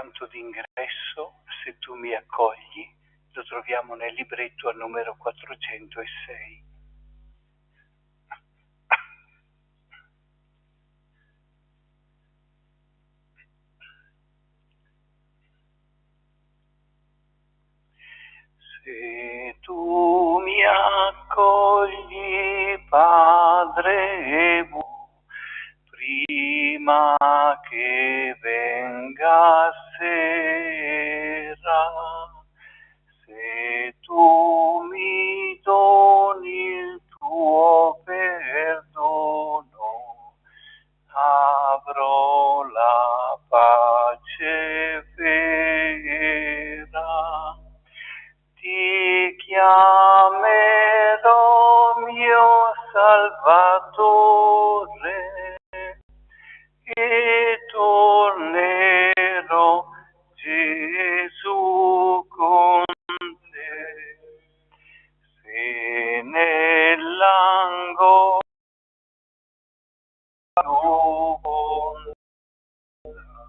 canto d'ingresso, se tu mi accogli, lo troviamo nel libretto al numero 406. Se tu mi accogli, Padre, prima che venga sera, se tu mi doni il tuo perdono, avrò la pace vera. Ti chiamerò mio Salvatore e tornerò, Gesù, con te. Se nell'angolo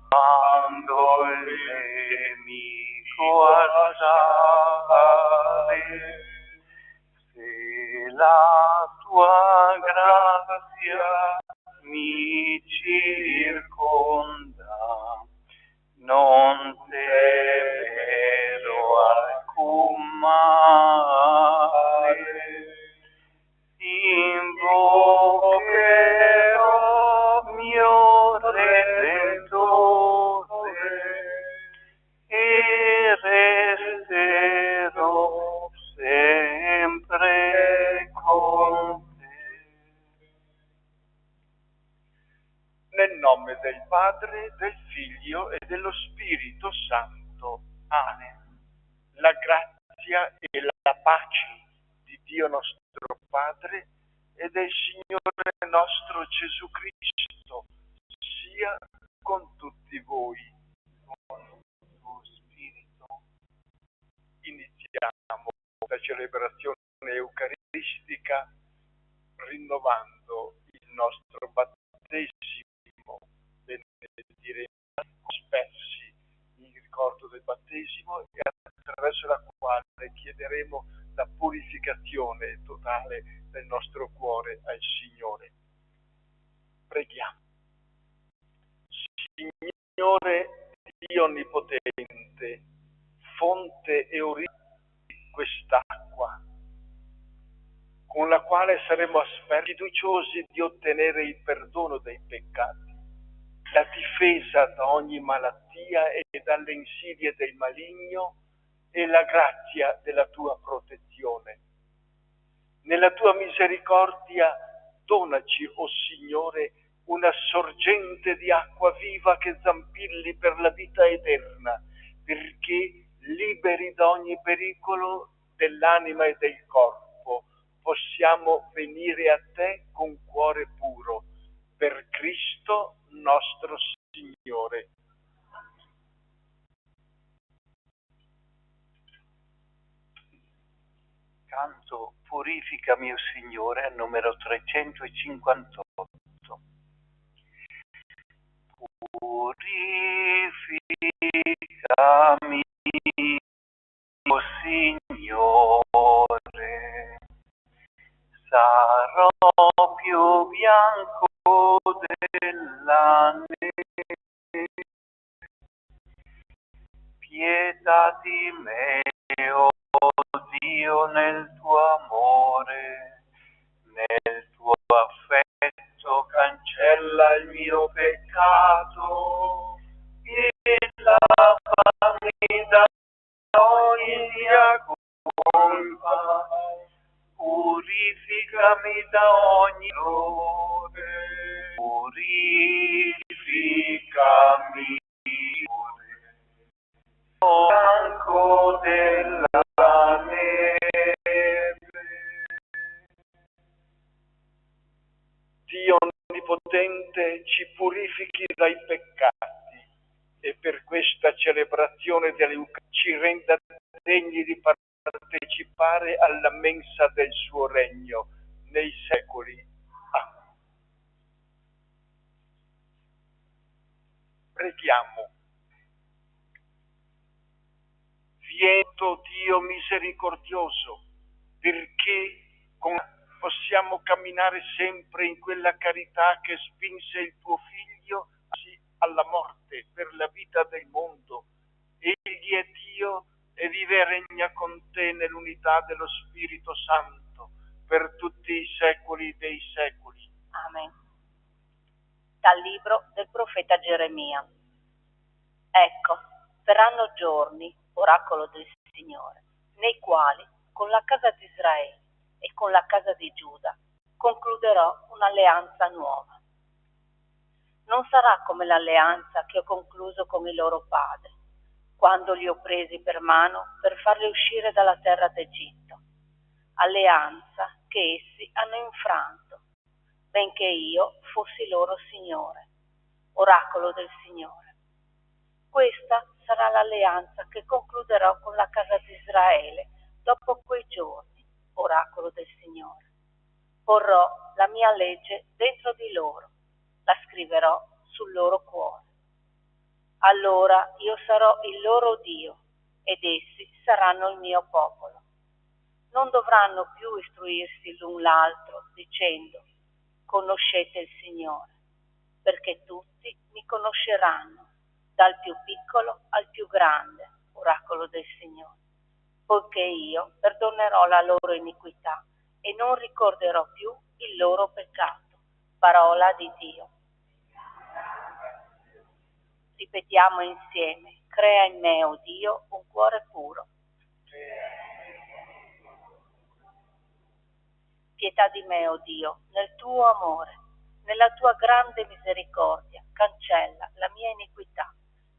quando il nemico assale, se la tua grazia mi circonda, non temerò alcun male. Invocherò mio Redentore e resterò sempre con te. Nel nome del Padre, del Figlio e dello Spirito Santo. Amen. La grazia e la pace di Dio nostro Padre e del Signore nostro Gesù Cristo sia con tutti voi. Con il tuo spirito. Iniziamo la celebrazione eucaristica rinnovando il nostro battesimo, benedire aspersi in ricordo del battesimo e attraverso la quale chiederemo la purificazione totale del nostro cuore al Signore. Preghiamo. Signore Dio Onnipotente, fonte e origine di quest'acqua, con la quale saremo asperti, fiduciosi di ottenere il perdono dei peccati, la difesa da ogni malattia e dalle insidie del maligno e la grazia della tua protezione. Nella tua misericordia donaci, o Signore, una sorgente di acqua viva che zampilli per la vita eterna, perché, liberi da ogni pericolo dell'anima e del corpo, possiamo venire a te con cuore puro, per Cristo nostro Signore. Canto Purificami, o Signore, al numero 358. Purificami, o Signore, sarò più bianco della neve. Pietà di me, o Dio, nel tuo amore, nel tuo affetto cancella il mio peccato e lavami da ogni mia colpa, purificami da ogni errore, purificami bianco della neve. Dio Onnipotente ci purifichi dai peccati e per questa celebrazione dell'Eucaristia ci renda degni di partecipare alla mensa del suo regno nei secoli. Amen. Preghiamo. Vieni, Dio misericordioso, perché possiamo camminare sempre in quella carità che spinse il tuo Figlio alla morte per la vita del mondo. Egli è Dio e vive e regna con te nell'unità dello Spirito Santo per tutti i secoli dei secoli. Amen. Dal libro del profeta Geremia. Ecco, verranno giorni, oracolo del Signore, nei quali con la casa di Israele e con la casa di Giuda concluderò un'alleanza nuova. Non sarà come l'alleanza che ho concluso con i loro padri, quando li ho presi per mano per farli uscire dalla terra d'Egitto, alleanza che essi hanno infranto, benché io fossi loro Signore, oracolo del Signore. Questa sarà l'alleanza che concluderò con la casa di Israele dopo quei giorni, oracolo del Signore. Porrò la mia legge dentro di loro, la scriverò sul loro cuore. Allora io sarò il loro Dio ed essi saranno il mio popolo. Non dovranno più istruirsi l'un l'altro dicendo: conoscete il Signore, perché tutti mi conosceranno, dal più piccolo al più grande, oracolo del Signore, poiché io perdonerò la loro iniquità e non ricorderò più il loro peccato. Parola di Dio. Ripetiamo insieme: crea in me, o Dio, un cuore puro. Pietà di me, o Dio, nel tuo amore, nella tua grande misericordia, cancella la mia iniquità.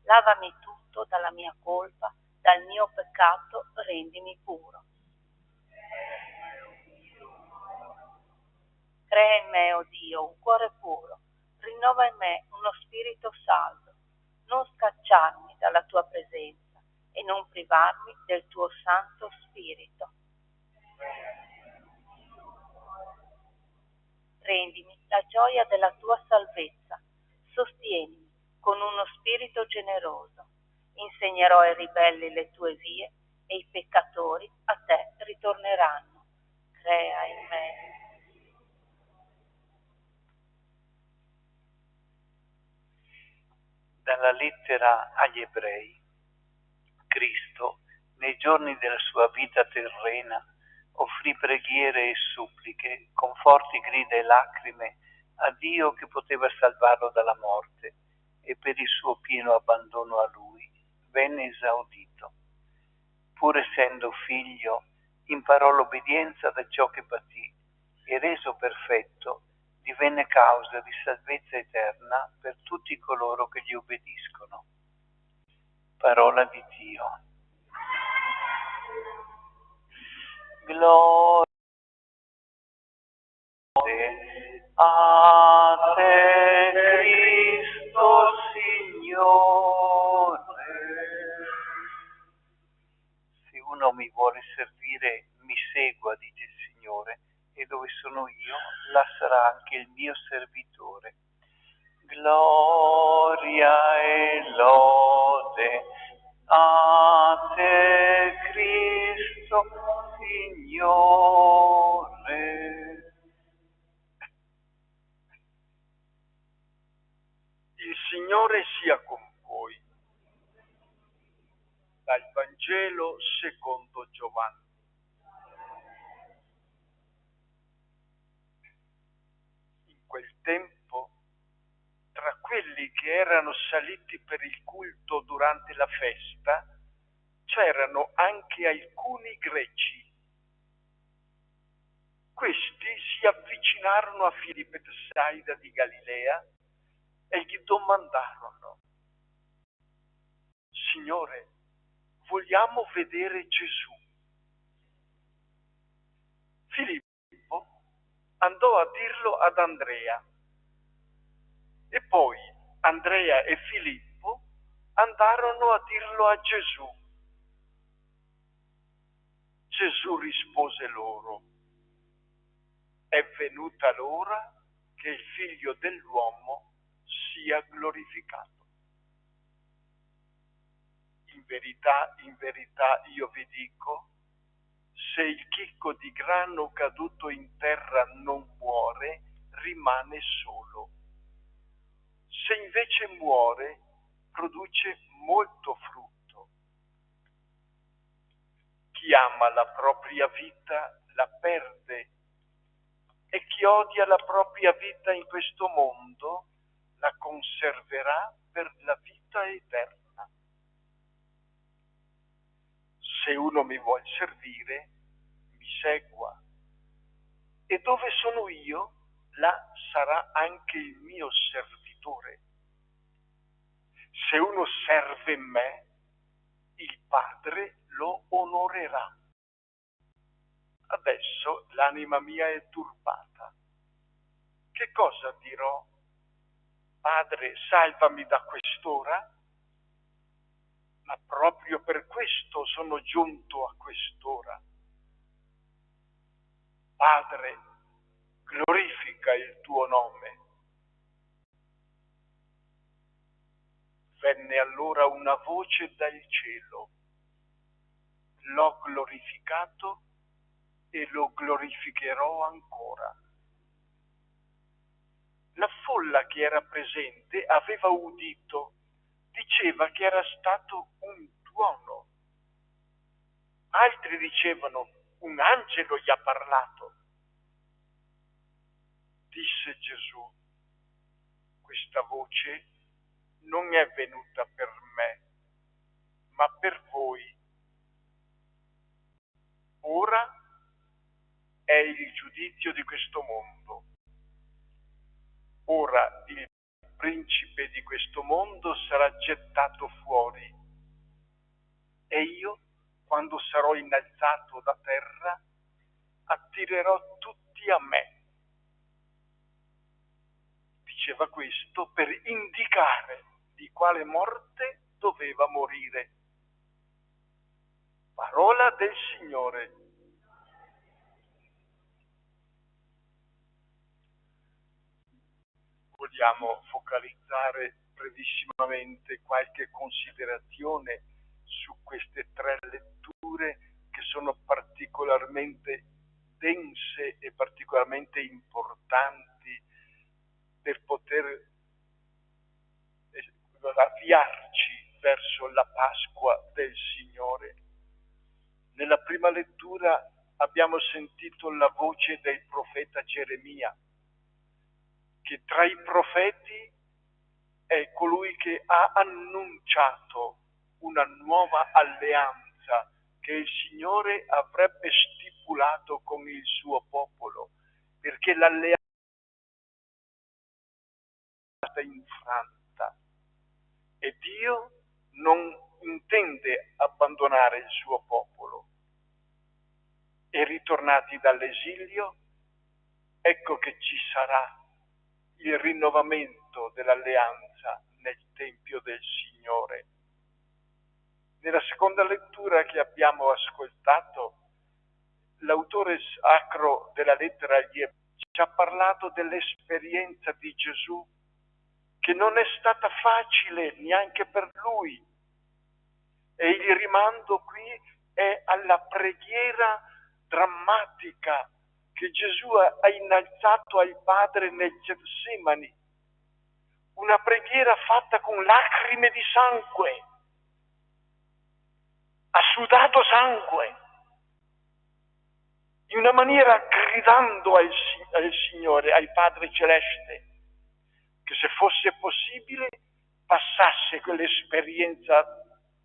Lavami tutto dalla mia colpa, dal mio peccato rendimi puro. Crea in me, o Dio, un cuore puro, rinnova in me uno spirito saldo. Non scacciarmi dalla tua presenza e non privarmi del tuo Santo Spirito. Rendimi la gioia della tua salvezza, sostienimi con uno spirito generoso. Insegnerò ai ribelli le tue vie e i peccatori a te ritorneranno. Crea in me. Dalla lettera agli Ebrei. Cristo, nei giorni della sua vita terrena, offrì preghiere e suppliche con forti grida e lacrime a Dio che poteva salvarlo dalla morte, e per il suo pieno abbandono a Lui venne esaudito. Pur essendo figlio, imparò l'obbedienza da ciò che patì e, reso perfetto, divenne causa di salvezza eterna per tutti coloro che gli obbediscono. Parola di Dio. Gloria a te, Cristo Signore. Se uno mi vuole servire, mi segua, dice il Signore, e dove sono io, là sarà anche il mio servitore. Gloria e lode a te, Cristo Signore. Il Signore sia con voi. Dal Vangelo secondo Giovanni. In quel tempo, tra quelli che erano saliti per il culto durante la festa, c'erano anche alcuni greci. Questi si avvicinarono a Filippo di Betsaida di Galilea e gli domandarono: Signore, vogliamo vedere Gesù. Filippo andò a dirlo ad Andrea e poi Andrea e Filippo andarono a dirlo a Gesù. Gesù rispose loro: è venuta l'ora che il Figlio dell'uomo sia glorificato. In in verità io vi dico, se il chicco di grano caduto in terra non muore, rimane solo. Se invece muore, produce molto frutto. Chi ama la propria vita la perde, e chi odia la propria vita in questo mondo la conserverà per la vita eterna. Se uno mi vuol servire, mi segua, e dove sono io, là sarà anche il mio servitore. Se uno serve me, il Padre lo onorerà. Adesso l'anima mia è turbata. Che cosa dirò? Padre, salvami da quest'ora? Ma proprio per questo sono giunto a quest'ora. Padre, glorifica il tuo nome. Venne allora una voce dal cielo. L'ho glorificato e lo glorificherò ancora. La folla che era presente aveva udito, diceva che era stato un tuono. Altri dicevano, un angelo gli ha parlato. Disse Gesù, questa voce non è venuta per me, ma per voi. Ora è il giudizio di questo mondo. Ora il principe di questo mondo sarà gettato fuori, e io, quando sarò innalzato da terra, attirerò tutti a me. Diceva questo per indicare di quale morte doveva morire. Parola del Signore. Vogliamo focalizzare brevissimamente qualche considerazione su queste tre letture che sono particolarmente dense e particolarmente importanti per poter avviarci verso la Pasqua del Signore. Nella prima lettura abbiamo sentito la voce del profeta Geremia, che tra i profeti è colui che ha annunciato una nuova alleanza che il Signore avrebbe stipulato con il suo popolo, perché l'alleanza è stata infranta e Dio non intende abbandonare il suo popolo. E ritornati dall'esilio, ecco che ci sarà il rinnovamento dell'alleanza nel Tempio del Signore. Nella seconda lettura che abbiamo ascoltato, l'autore sacro della lettera agli Ebrei ci ha parlato dell'esperienza di Gesù, che non è stata facile neanche per lui. E il rimando qui è alla preghiera drammatica che Gesù ha innalzato al Padre nel Getsemani, una preghiera fatta con lacrime di sangue, ha sudato sangue, in una maniera gridando al Signore, al Padre Celeste, che se fosse possibile passasse quell'esperienza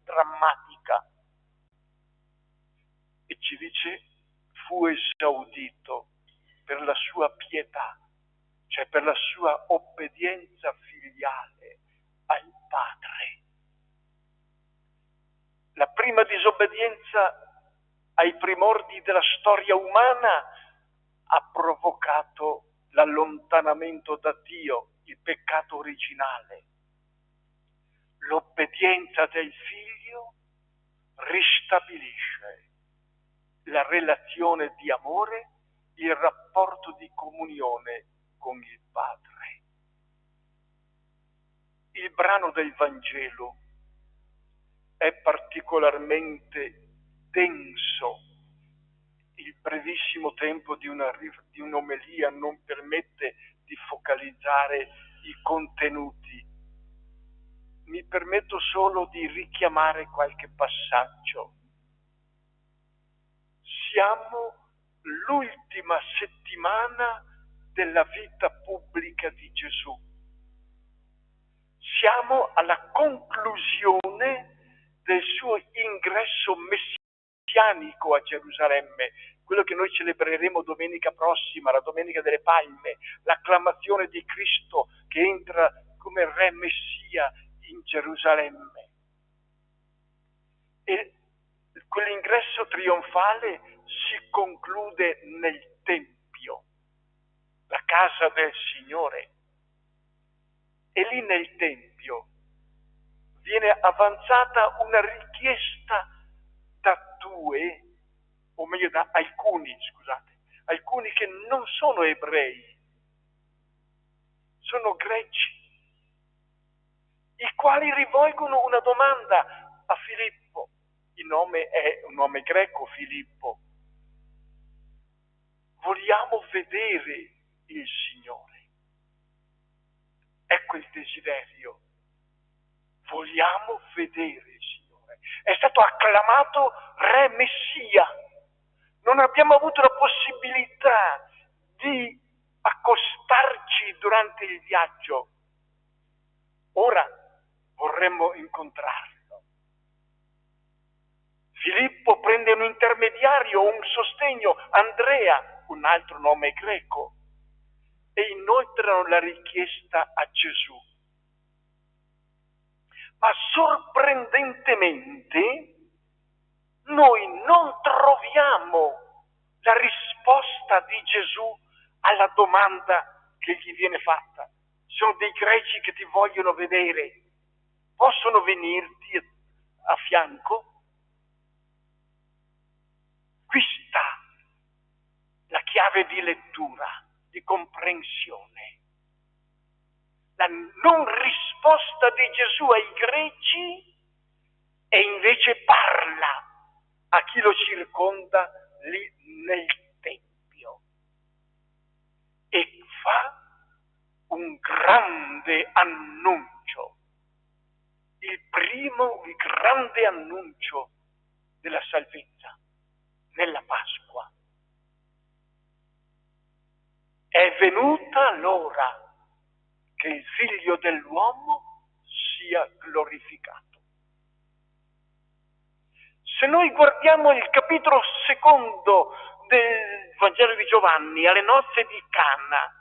drammatica. E ci dice, fu esaudito per la sua pietà, cioè per la sua obbedienza filiale al Padre. La prima disobbedienza ai primordi della storia umana ha provocato l'allontanamento da Dio, il peccato originale. L'obbedienza del Figlio ristabilisce la relazione di amore, il rapporto di comunione con il Padre. Il brano del Vangelo è particolarmente particolarmente denso. Il brevissimo tempo di un'omelia non permette di focalizzare i contenuti. Mi permetto solo di richiamare qualche passaggio. Siamo l'ultima settimana della vita pubblica di Gesù. Siamo alla conclusione del suo ingresso messianico a Gerusalemme, quello che noi celebreremo domenica prossima, la Domenica delle Palme, l'acclamazione di Cristo che entra come Re Messia in Gerusalemme. E quell'ingresso trionfale si conclude nel Tempio, la casa del Signore. E lì nel Tempio viene avanzata una richiesta da alcuni che non sono ebrei, sono greci, i quali rivolgono una domanda a Filippo. Il nome è un nome greco, Filippo. Vogliamo vedere il Signore. Ecco il desiderio. Vogliamo vedere il Signore. È stato acclamato Re Messia. Non abbiamo avuto la possibilità di accostarci durante il viaggio. Ora vorremmo incontrarlo. Filippo prende un intermediario, un sostegno, Andrea, un altro nome greco, e inoltrano la richiesta a Gesù. Ma sorprendentemente noi non troviamo la risposta di Gesù alla domanda che gli viene fatta. Sono dei greci che ti vogliono vedere, possono venirti a fianco? Qui sta la chiave di lettura, di comprensione. La non risposta di Gesù ai greci e invece parla a chi lo circonda lì nel Tempio e fa un grande annuncio, il grande annuncio della salvezza nella Pasqua. È venuta l'ora che il Figlio dell'uomo sia glorificato. Se noi guardiamo il capitolo 2 del Vangelo di Giovanni, alle nozze di Cana,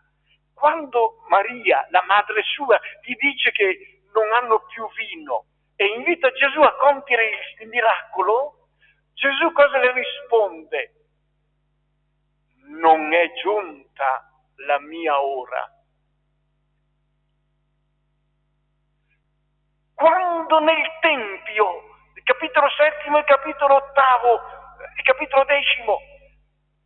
quando Maria, la madre sua, gli dice che non hanno più vino e invita Gesù a compiere il miracolo, Gesù cosa le risponde? Non è giunta la mia ora. Quando nel Tempio, il capitolo 7 e il capitolo 8, il capitolo 10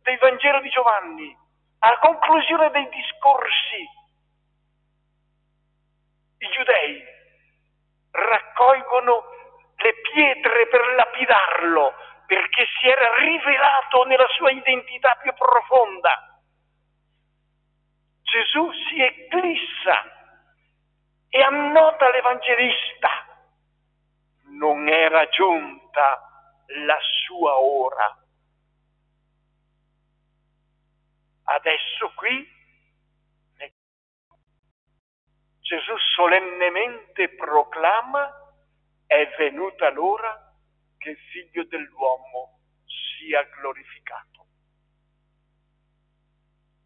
del Vangelo di Giovanni, alla conclusione dei discorsi, i giudei raccolgono le pietre per lapidarlo, perché si era rivelato nella sua identità più profonda. Gesù si eclissa e annota l'Evangelista: non era giunta la sua ora. Adesso qui Gesù solennemente proclama: è venuta l'ora che il Figlio dell'uomo sia glorificato.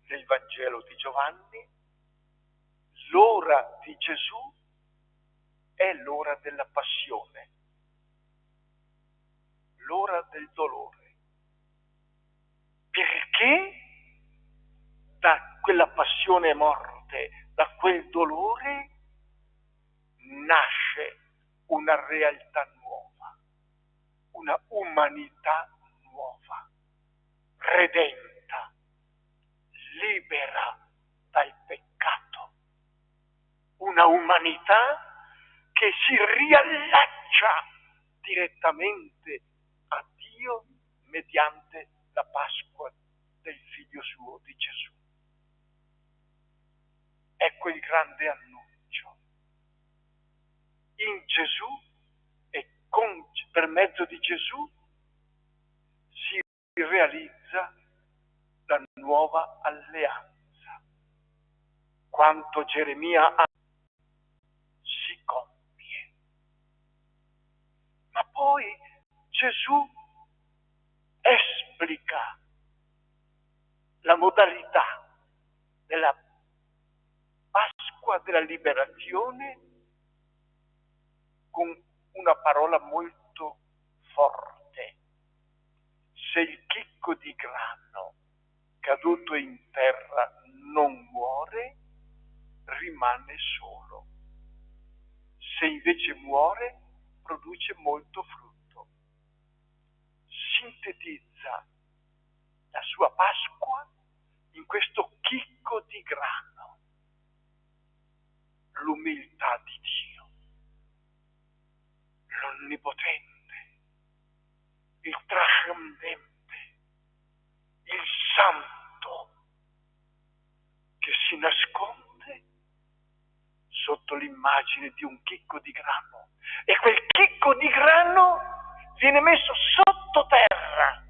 Nel Vangelo di Giovanni l'ora di Gesù è l'ora della passione, l'ora del dolore, perché da quella passione e morte, da quel dolore, nasce una realtà nuova, una umanità nuova, redenta, libera dal peccato, una umanità che si riallaccia direttamente a Dio mediante la Pasqua del Figlio suo, di Gesù. Ecco il grande annuncio. In Gesù e per mezzo di Gesù si realizza la nuova alleanza. Quanto Geremia ha si compie. Ma poi Gesù esplica la modalità della Pasqua della liberazione con una parola molto forte. Se il chicco di grano caduto in terra non muore, rimane solo. Se invece muore, produce molto frutto. Sintetizza la sua Pasqua in questo chicco di grano, l'umiltà di Dio, l'onnipotente, il trascendente, il santo che si nasconde sotto l'immagine di un chicco di grano, e quel chicco di grano viene messo sottoterra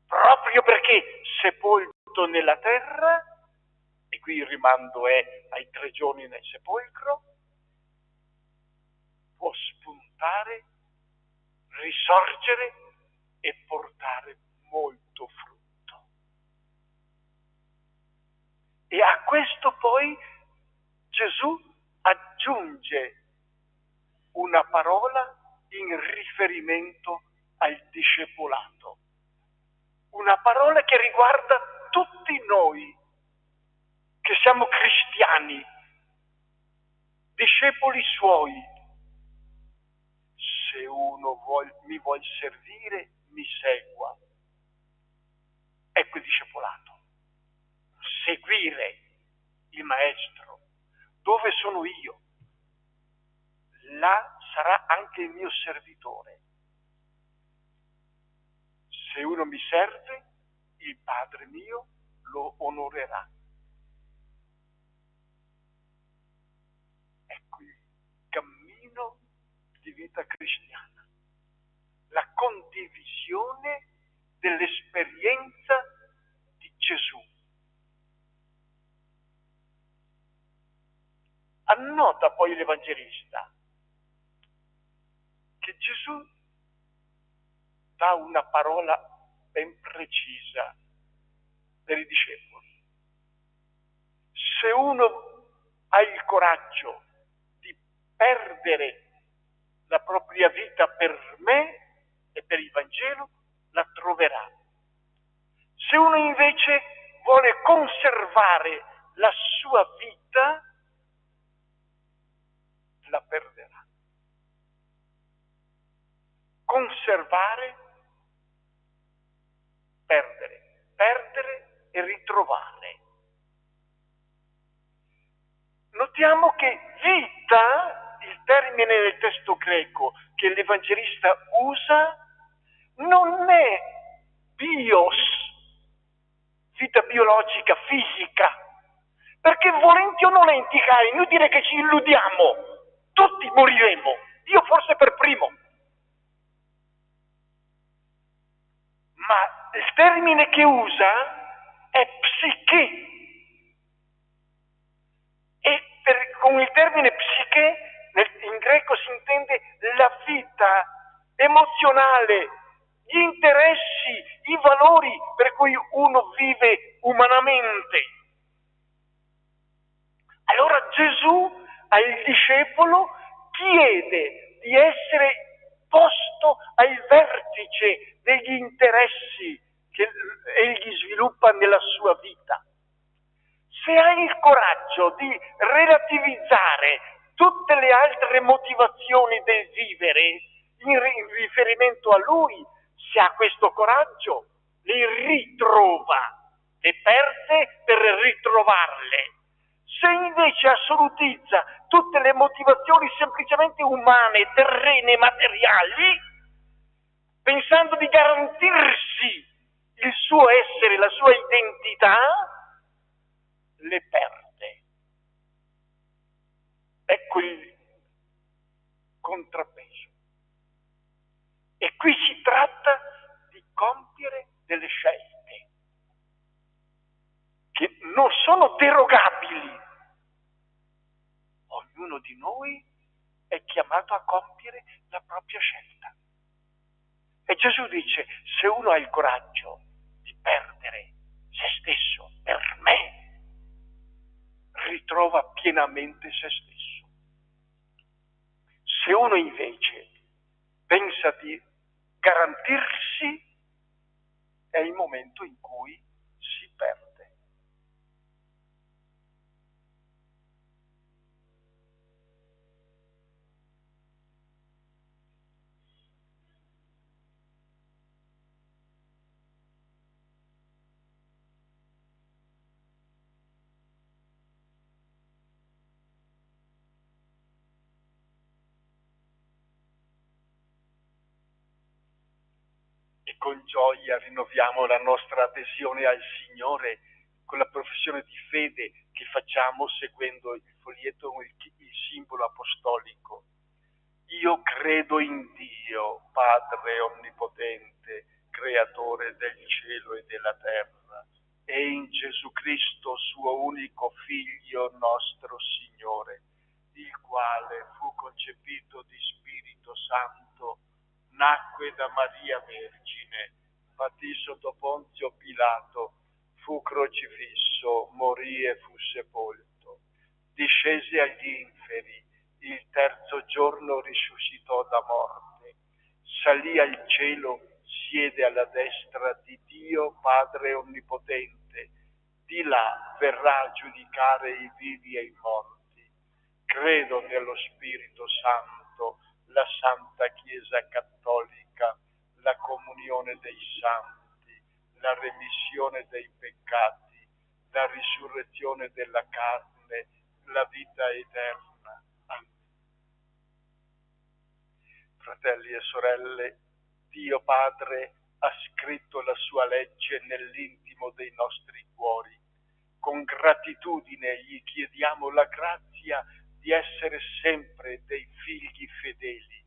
proprio perché sepolto nella terra, e qui il rimando è ai 3 giorni nel sepolcro, può spuntare, risorgere e portare molto frutto. E a questo poi Gesù aggiunge una parola in riferimento al discepolato, una parola che riguarda tutti noi che siamo cristiani, discepoli suoi. Se uno mi vuol servire, mi segua. Ecco il discepolato. Seguire il maestro. Dove sono io, là sarà anche il mio servitore. Se uno mi serve, il Padre mio lo onorerà. Ecco il cammino di vita cristiana, la condivisione dell'esperienza di Gesù. Annota poi l'Evangelista che Gesù dà una parola ben precisa per i discepoli. Se uno ha il coraggio di perdere la propria vita per me e per il Vangelo, la troverà. Se uno invece vuole conservare la sua vita, la perderà. Conservare, perdere e ritrovare. Notiamo che vita, il termine nel testo greco che l'Evangelista usa, non è bios, vita biologica, fisica, perché volenti o nolenti, cari, inutile che ci illudiamo, tutti moriremo, io forse per primo. Ma il termine che usa è psiche. E con il termine psiche, in greco si intende la vita emozionale, gli interessi, i valori per cui uno vive umanamente. Allora Gesù al discepolo chiede di essere posto al vertice degli interessi che egli sviluppa nella sua vita. Se hai il coraggio di relativizzare tutte le altre motivazioni del vivere in riferimento a lui, se ha questo coraggio, le ritrova, le perde per ritrovarle. Se invece assolutizza tutte le motivazioni semplicemente umane, terrene, materiali, pensando di garantirsi il suo essere, la sua identità, le perde. Ecco il contrappeso. E qui si tratta di compiere delle scelte che non sono derogabili. Ognuno di noi è chiamato a compiere la propria scelta. E Gesù dice, se uno ha il coraggio di perdere se stesso per me, ritrova pienamente se stesso. Se uno invece pensa di garantirsi, è il momento in cui si perde. E con gioia rinnoviamo la nostra adesione al Signore con la professione di fede che facciamo seguendo il foglietto, il simbolo apostolico. Io credo in Dio, Padre Onnipotente, Creatore del cielo e della terra, e in Gesù Cristo, suo unico Figlio, nostro Signore, il quale fu concepito di Spirito Santo, nacque da Maria Vergine, patì sotto Ponzio Pilato, fu crocifisso, morì e fu sepolto, discese agli inferi, il terzo giorno risuscitò da morte, salì al cielo, siede alla destra di Dio Padre Onnipotente, di là verrà a giudicare i vivi e i morti. Credo nello Spirito Santo, la Santa Chiesa Cattolica, la comunione dei santi, la remissione dei peccati, la risurrezione della carne, la vita eterna. Amen. Fratelli e sorelle, Dio Padre ha scritto la sua legge nell'intimo dei nostri cuori. Con gratitudine gli chiediamo la grazia di essere sempre dei figli fedeli.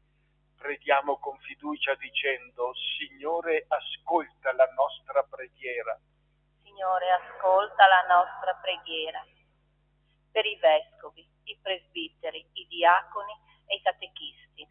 Preghiamo con fiducia dicendo: Signore, ascolta la nostra preghiera. Signore, ascolta la nostra preghiera. Per i vescovi, i presbiteri, i diaconi e i catechisti.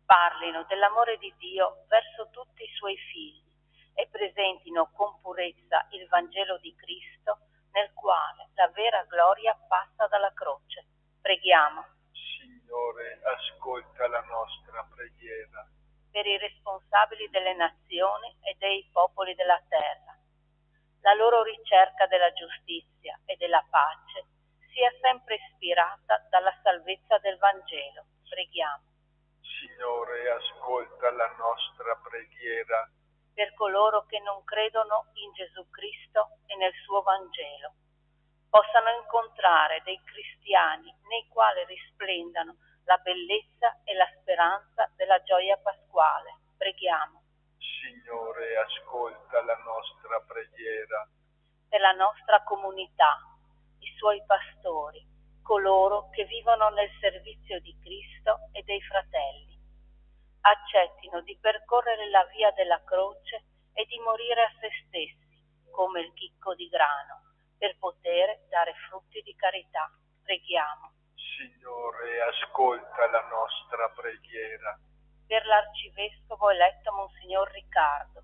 Parlino dell'amore di Dio verso tutti i suoi figli e presentino con purezza il Vangelo di Cristo, nel quale la vera gloria passa dalla croce. Preghiamo. Signore, ascolta la nostra preghiera. Per i responsabili delle nazioni e dei popoli della terra. La loro ricerca della giustizia e della pace sia sempre ispirata dalla salvezza del Vangelo. Preghiamo. Signore, ascolta la nostra preghiera. Per coloro che non credono in Gesù Cristo e nel suo Vangelo, possano incontrare dei cristiani nei quali risplendano la bellezza e la speranza della gioia pasquale. Preghiamo. Signore, ascolta la nostra preghiera. Per la nostra comunità, i suoi pastori, coloro che vivono nel servizio di Cristo e dei fratelli, accettino di percorrere la via della croce e di morire a se stessi, come il chicco di grano, per poter dare frutti di carità. Preghiamo. Signore, ascolta la nostra preghiera. Per l'arcivescovo eletto Monsignor Riccardo,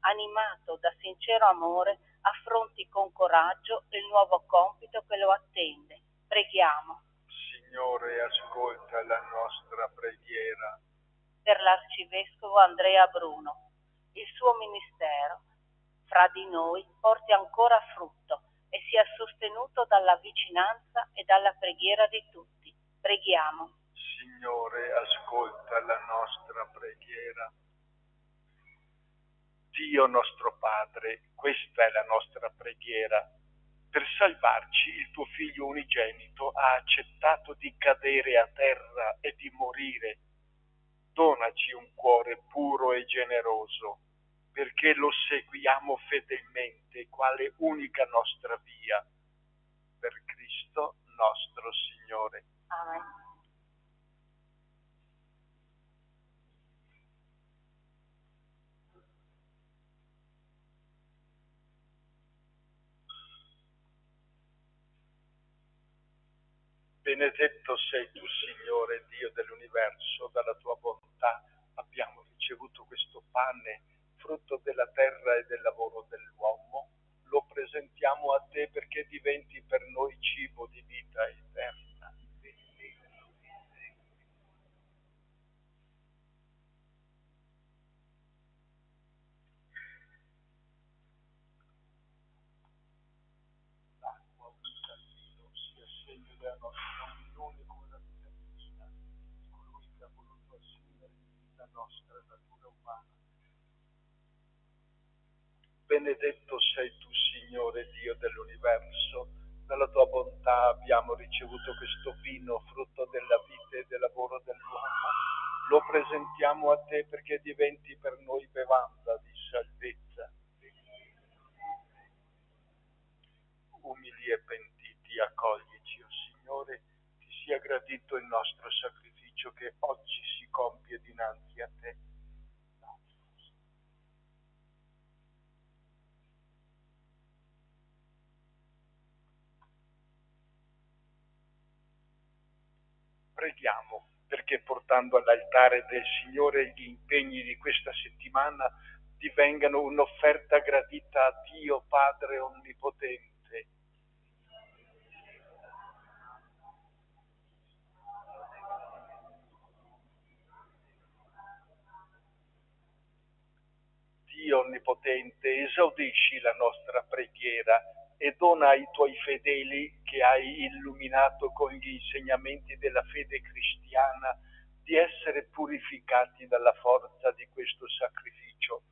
animato da sincero amore, affronti con coraggio il nuovo compito che lo attende. Preghiamo. Signore, ascolta la nostra preghiera. Per l'arcivescovo Andrea Bruno, il suo ministero fra di noi porti ancora frutto e sia sostenuto dalla vicinanza e dalla preghiera di tutti. Preghiamo. Signore, ascolta la nostra preghiera. Dio nostro Padre, questa è la nostra preghiera. per salvarci il tuo figlio unigenito ha accettato di cadere a terra e di morire. Donaci un cuore puro e generoso, perché lo seguiamo fedelmente, quale unica nostra via. Per Cristo nostro Signore. Amen. Benedetto sei tu, Signore, Dio dell'universo, dalla tua bontà abbiamo ricevuto questo pane, frutto della terra e del lavoro dell'uomo. Lo presentiamo a te perché diventi per noi cibo di vita eterna. L'acqua unita al vino sia segno della nostra unione con la vita cristiana, colui che ha voluto assumere la nostra natura umana. Benedetto sei tu, Signore, Dio dell'universo, dalla tua bontà abbiamo ricevuto questo vino, frutto della vita e del lavoro dell'uomo. Lo presentiamo a te perché diventi per noi bevanda di salvezza. Umili e pentiti, accoglici, o Signore, ti sia gradito il nostro sacrificio che oggi si compie dinanzi a te. Preghiamo perché portando all'altare del Signore gli impegni di questa settimana divengano un'offerta gradita a Dio Padre Onnipotente. Dio Onnipotente, esaudisci la nostra preghiera e dona ai tuoi fedeli che hai illuminato con gli insegnamenti della fede cristiana di essere purificati dalla forza di questo sacrificio.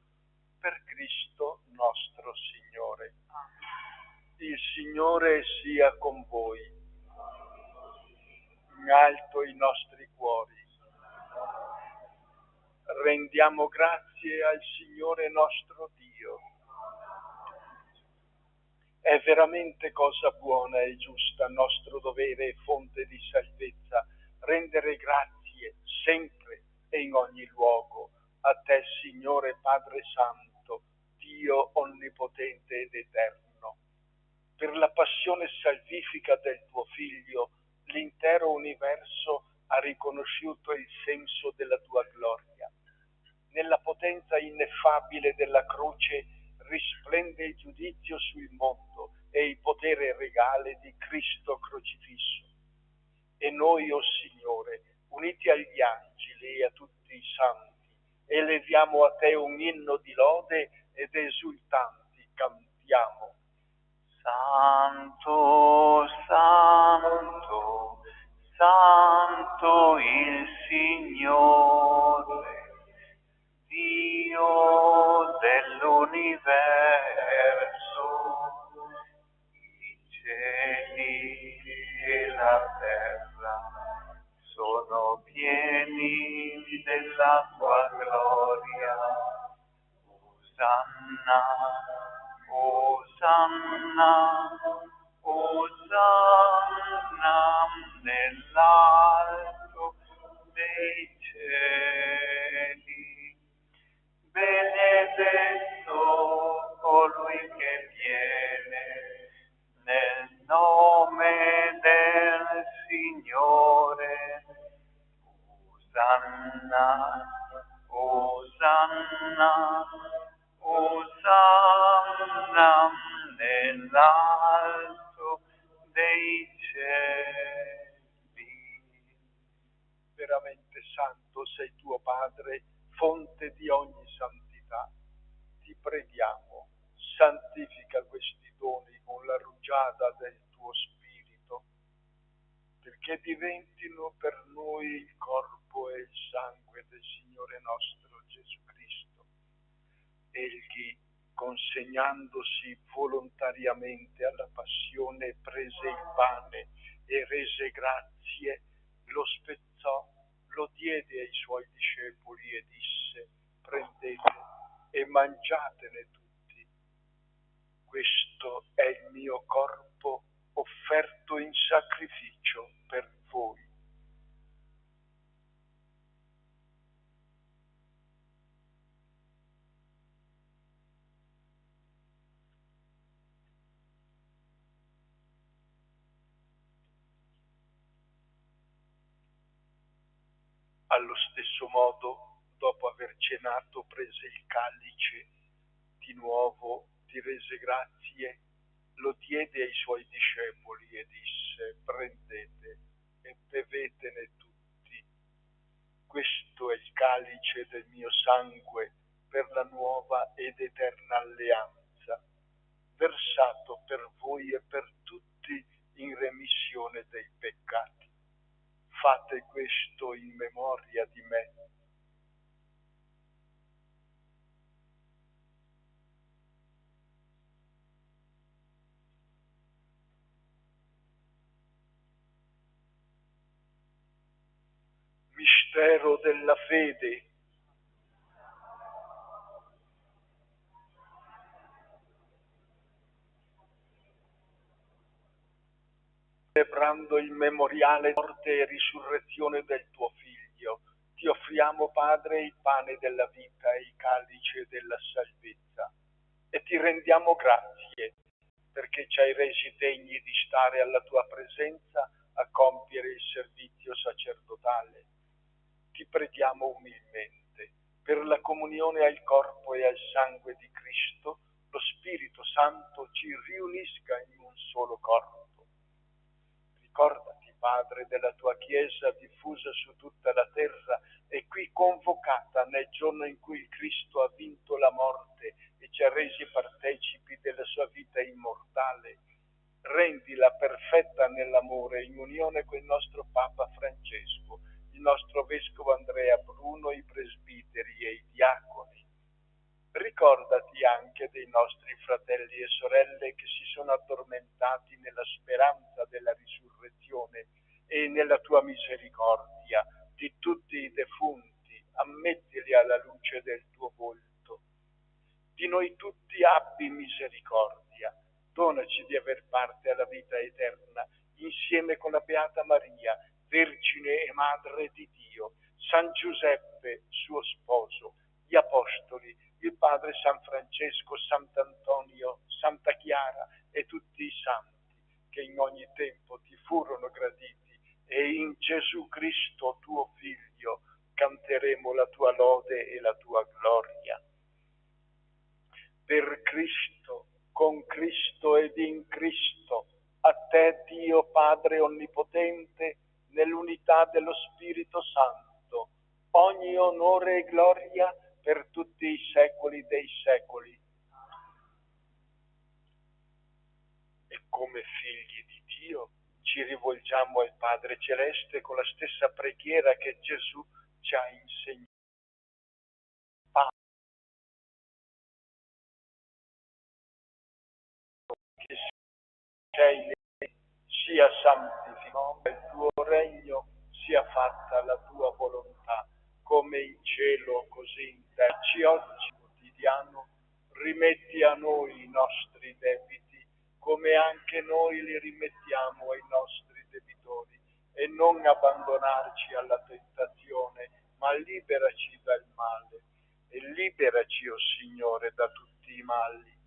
Per Cristo nostro Signore. Il Signore sia con voi. In alto i nostri cuori. Rendiamo grazie al Signore nostro Dio. È veramente cosa buona e giusta, nostro dovere e fonte di salvezza, rendere grazie sempre e in ogni luogo a te, Signore Padre Santo, Dio onnipotente ed eterno. Per la passione salvifica del tuo Figlio, l'intero universo ha riconosciuto il senso della tua gloria. Nella potenza ineffabile della croce risplende il giudizio sul mondo e il potere regale di Cristo crocifisso. E noi, o Signore, uniti agli angeli e a tutti i santi, eleviamo a te un inno di lode ed esultanti cantiamo. Santo, santo, santo il Signore, Dio dell'universo, i cieli e la terra sono pieni della tua gloria. Osanna, Osanna, Osanna nell'alto dei cieli. Benedetto colui che viene nel nome del Signore. Osanna, Osanna, Osanna nell'alto dei cieli. Veramente santo sei tuo Padre, fonte di ogni santità. Ti preghiamo, santifica questi doni con la rugiada del tuo Spirito, perché diventino per noi il corpo e il sangue del Signore nostro Gesù Cristo. Egli, consegnandosi volontariamente alla passione, prese il pane e rese grazie, lo spezzò, lo diede ai suoi discepoli e disse: prendete e mangiatene tutti. Questo è il mio corpo offerto in sacrificio per voi. Allo stesso modo, dopo aver cenato, prese il calice, di nuovo ti rese grazie, lo diede ai suoi discepoli e disse: prendete e bevetene tutti. Questo è il calice del mio sangue per la nuova ed eterna alleanza, versato per voi e per tutti in remissione dei peccati. Fate questo in memoria di me. Mistero della fede. Celebrando il memoriale morte e risurrezione del tuo Figlio, ti offriamo, Padre, il pane della vita e il calice della salvezza, e ti rendiamo grazie perché ci hai resi degni di stare alla tua presenza a compiere il servizio sacerdotale. Ti preghiamo umilmente per la comunione al corpo e al sangue di Cristo, lo Spirito Santo ci riunisca in un solo corpo. Ricordati, Padre, della tua Chiesa diffusa su tutta la terra e qui convocata nel giorno in cui il Cristo ha vinto la morte e ci ha resi partecipi della sua vita immortale. Rendila perfetta nell'amore, in unione con il nostro Papa Francesco, il nostro Vescovo Andrea Bruno, i presbiteri e i diaconi. Ricordati anche dei nostri fratelli e sorelle che si sono addormentati nella speranza della risurrezione e nella tua misericordia, di tutti i defunti, ammettili alla luce del tuo volto. Di noi tutti abbi misericordia, donaci di aver parte alla vita eterna, insieme con la Beata Maria, Vergine e Madre di Dio, San Giuseppe, suo sposo, gli Apostoli, il Padre San Francesco, Sant'Antonio, Santa Chiara e tutti i santi che in ogni tempo ti furono graditi, e in Gesù Cristo, tuo Figlio, canteremo la tua lode e la tua gloria. Per Cristo, con Cristo ed in Cristo, a te Dio Padre Onnipotente, nell'unità dello Spirito Santo, ogni onore e gloria per tutti i secoli dei secoli. E come figli di Dio ci rivolgiamo al Padre Celeste con la stessa preghiera che Gesù ci ha insegnato. Che sei sia santificato, il tuo regno, sia fatta la tua volontà, come in cielo così in terra. Dacci oggi quotidiano, rimetti a noi i nostri debiti, come anche noi li rimettiamo ai nostri debitori, e non abbandonarci alla tentazione, ma liberaci dal male. E liberaci, o Signore, da tutti i mali.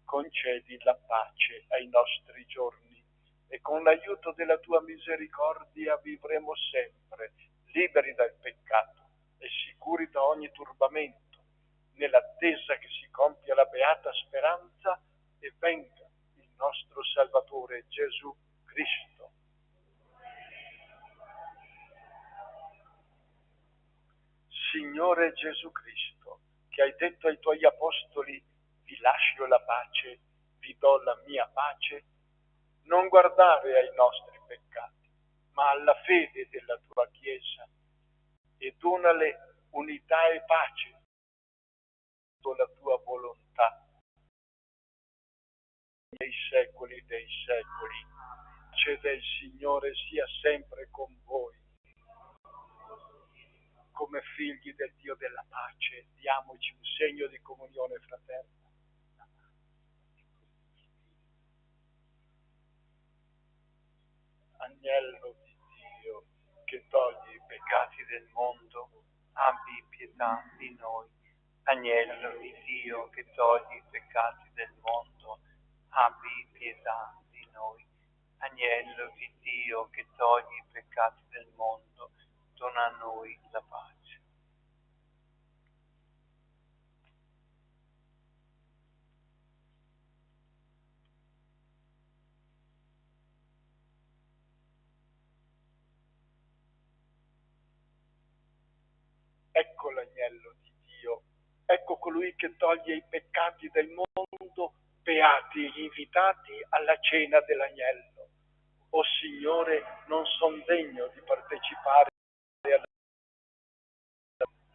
Concedi la pace ai nostri giorni, e con l'aiuto della tua misericordia vivremo sempre liberi dal peccato e sicuri da ogni turbamento, nell'attesa che si compia la beata speranza e venga il nostro Salvatore Gesù Cristo. Signore Gesù Cristo, che hai detto ai tuoi apostoli: vi lascio la pace, vi do la mia pace, non guardare ai nostri peccati, ma alla fede della tua Chiesa, e donale unità e pace con la tua volontà, dei secoli dei secoli. Pace del Signore sia sempre con voi. Come figli del Dio della pace, diamoci un segno di comunione fraterna. Agnello di Dio, che togli i peccati del mondo, abbi pietà di noi. Agnello di Dio, che togli i peccati del mondo, abbi pietà di noi. Agnello di Dio, che togli i peccati del mondo, dona a noi la pace. Ecco l'agnello di Dio, ecco colui che toglie i peccati del mondo, beati gli invitati alla cena dell'agnello. O Signore, non son degno di partecipare alla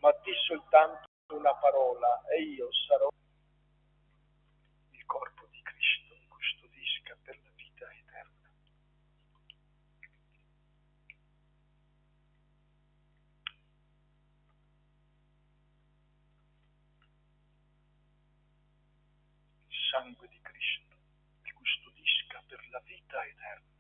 ma di soltanto una parola e io sarò. Il corpo di Cristo mi custodisca per la vita eterna. Il sangue di Cristo mi custodisca per la vita eterna.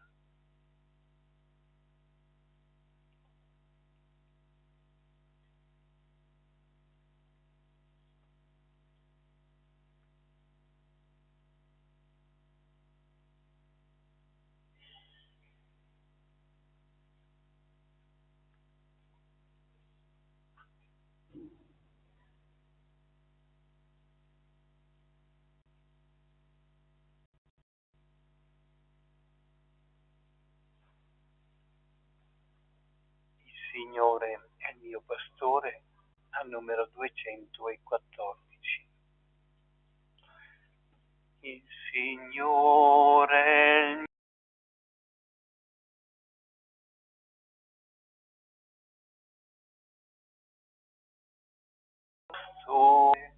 Signore è il mio pastore, al numero 214. Il Signore è il mio pastore,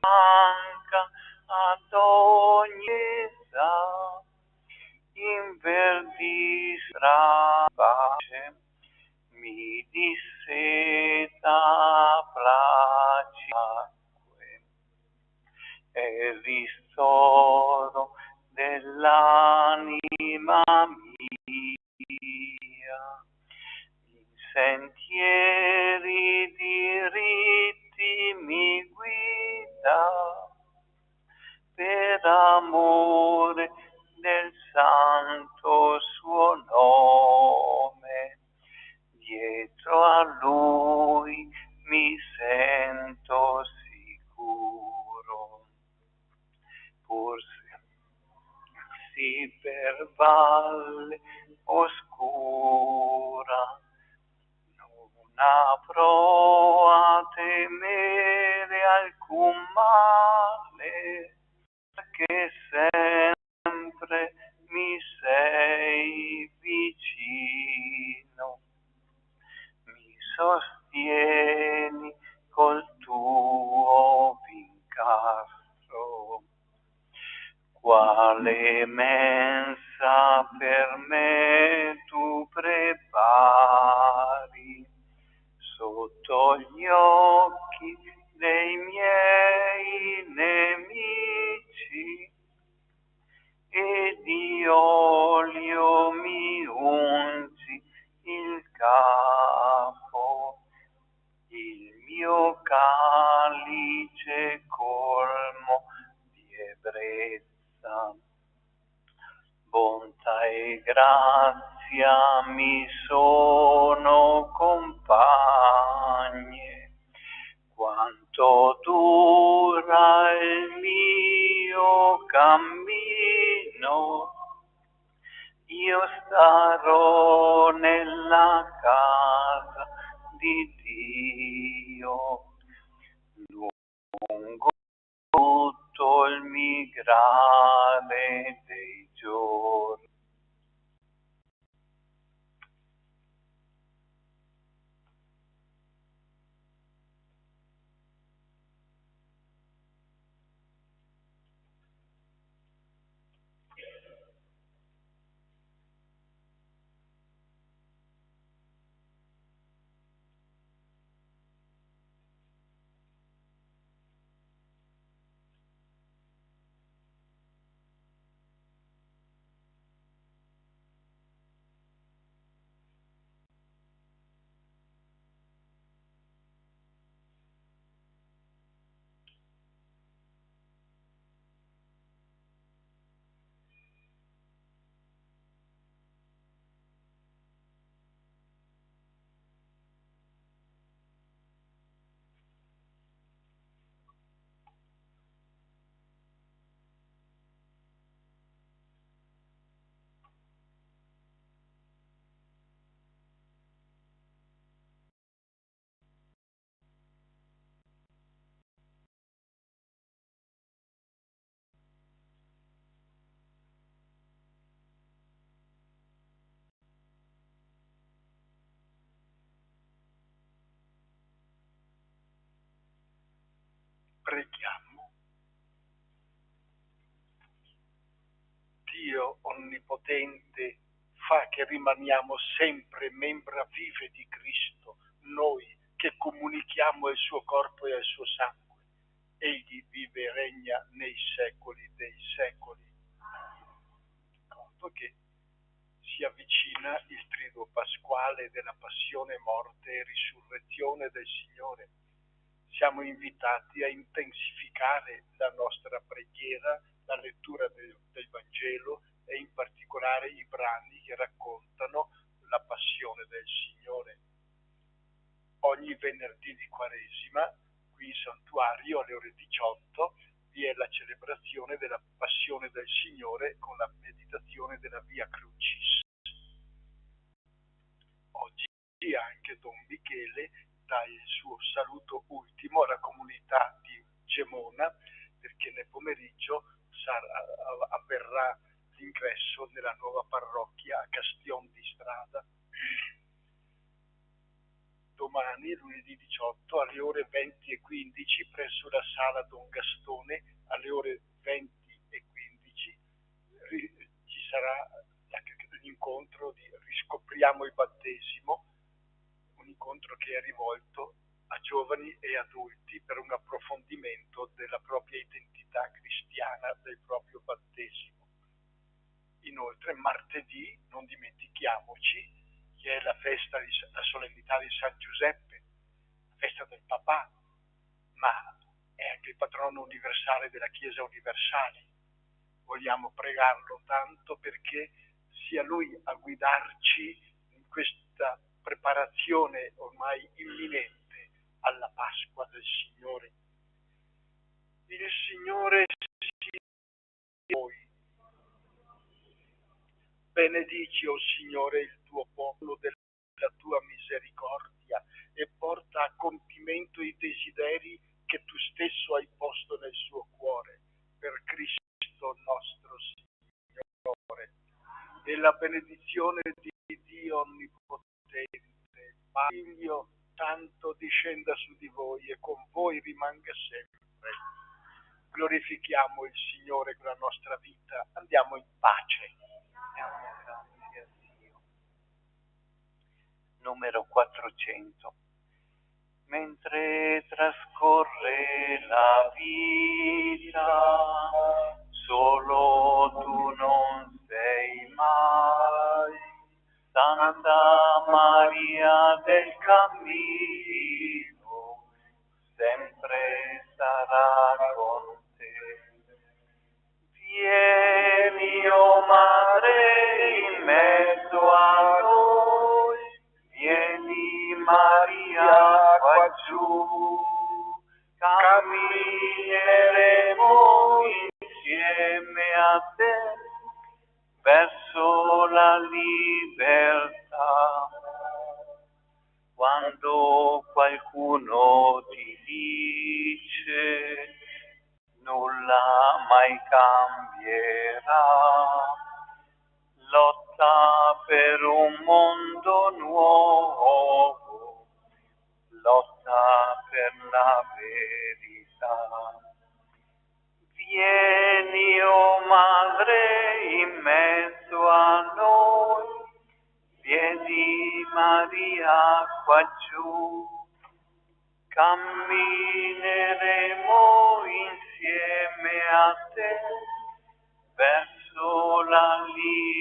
manca ad ogni età, in verdi pace. Mi disseta placide acque, è il ristoro dell'anima mia, in sentieri diritti mi guida, per amore del santo suo nome. Dietro a lui mi sento sicuro, pur se per valle oscura non avrò a temere alcun male, perché sempre mi sei vicino. Mi sostieni col tuo vincastro, quale mensa per me tu prepari sotto gli occhi dei miei nemici, e di olio mi ungi il capo, il mio calice colmo di ebbrezza. Bontà e grazia mi sono compagne, quanto dura il mio cammino. Io starò nella casa di Dio lungo tutto il migrare dei giorni. Preghiamo. Dio Onnipotente, fa che rimaniamo sempre membra vive di Cristo, noi che comunichiamo il suo corpo e il suo sangue. Egli vive e regna nei secoli dei secoli. Conto che si avvicina il triduo pasquale della passione, morte e risurrezione del Signore. Siamo invitati a intensificare la nostra preghiera, la lettura del Vangelo e in particolare i brani che raccontano la passione del Signore. Ogni venerdì di Quaresima, qui in santuario alle ore 18, vi è la celebrazione della passione del Signore con la meditazione della Via Crucis. Oggi anche Don Michele dà il suo saluto ultimo alla comunità di Gemona, perché nel pomeriggio avverrà l'ingresso nella nuova parrocchia a Castion di Strada. Domani, lunedì 18, alle ore 20:15, presso la sala Don Gastone, alle ore 20:15, ci sarà l'incontro di Riscopriamo il battesimo, un incontro che è rivolto a giovani e adulti per un approfondimento della propria identità cristiana, del proprio battesimo. Inoltre, martedì, non dimentichiamoci, che è la festa, la solennità di San Giuseppe, la festa del papà, ma è anche il patrono universale della Chiesa universale. Vogliamo pregarlo tanto perché sia lui a guidarci in questa preparazione ormai imminente alla Pasqua del Signore. Il Signore sia con voi. Benedici, o Signore, il tuo popolo della tua misericordia e porta a compimento i desideri che tu stesso hai posto nel suo cuore. Per Cristo nostro Signore. E la benedizione di Dio Onnipotente, Figlio Santo, discenda su di voi e con voi rimanga sempre. Glorifichiamo il Signore con la nostra vita. Andiamo in pace. Grazie a Dio. Numero 400. Mentre trascorre la vita, solo tu non sei mai. Santa Maria del Cammino, sempre sarà con te. Vieni, o Madre, in mezzo a noi, vieni Maria qua giù, cammineremo insieme a te verso la libertà. Quando qualcuno ti dice nulla mai cambierà, lotta per un mondo nuovo, lotta per la verità. Vieni, o Madre, in mezzo a noi, vieni Maria qua giù, cammineremo insieme a te verso la libertà.